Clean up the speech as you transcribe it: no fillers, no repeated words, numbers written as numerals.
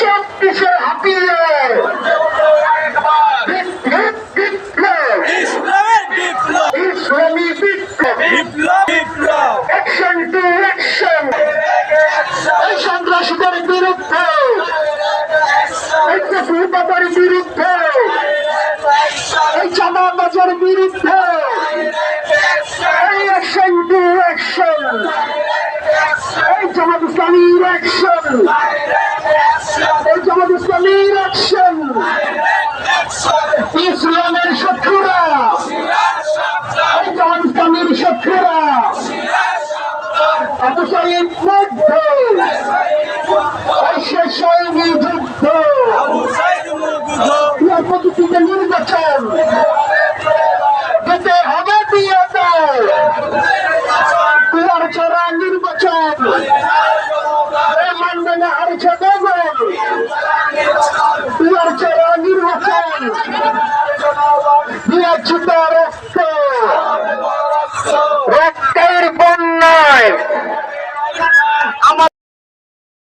চব্বিশের হাতিয়ে ইসলামী বিপ্লব action to action এই সন্ত্রাসীদের বিরুদ্ধে এই কফিবাদের বিরুদ্ধে এই চাঁদাবাজের বিরুদ্ধে এই অ্যাকশন টু অ্যাকশন এই জামাত ইসলামীর অ্যাকশন এই জামাত ইসলামীর অ্যাকশন ইসলামের শত্রুরা এই জামাত ইসলামীর শত্রুরা অবশ্যই মধ্যে শেষ হয়নি যুদ্ধ পদ্ধতিতে নির্বাচন যেতে হবে দিয়ে দাও কুয়ার ছড়া নির্বাচন মানবে না হারছে দেবল কুয়ার ছড়া নির্বাচন দিয়েছি তো রক্ত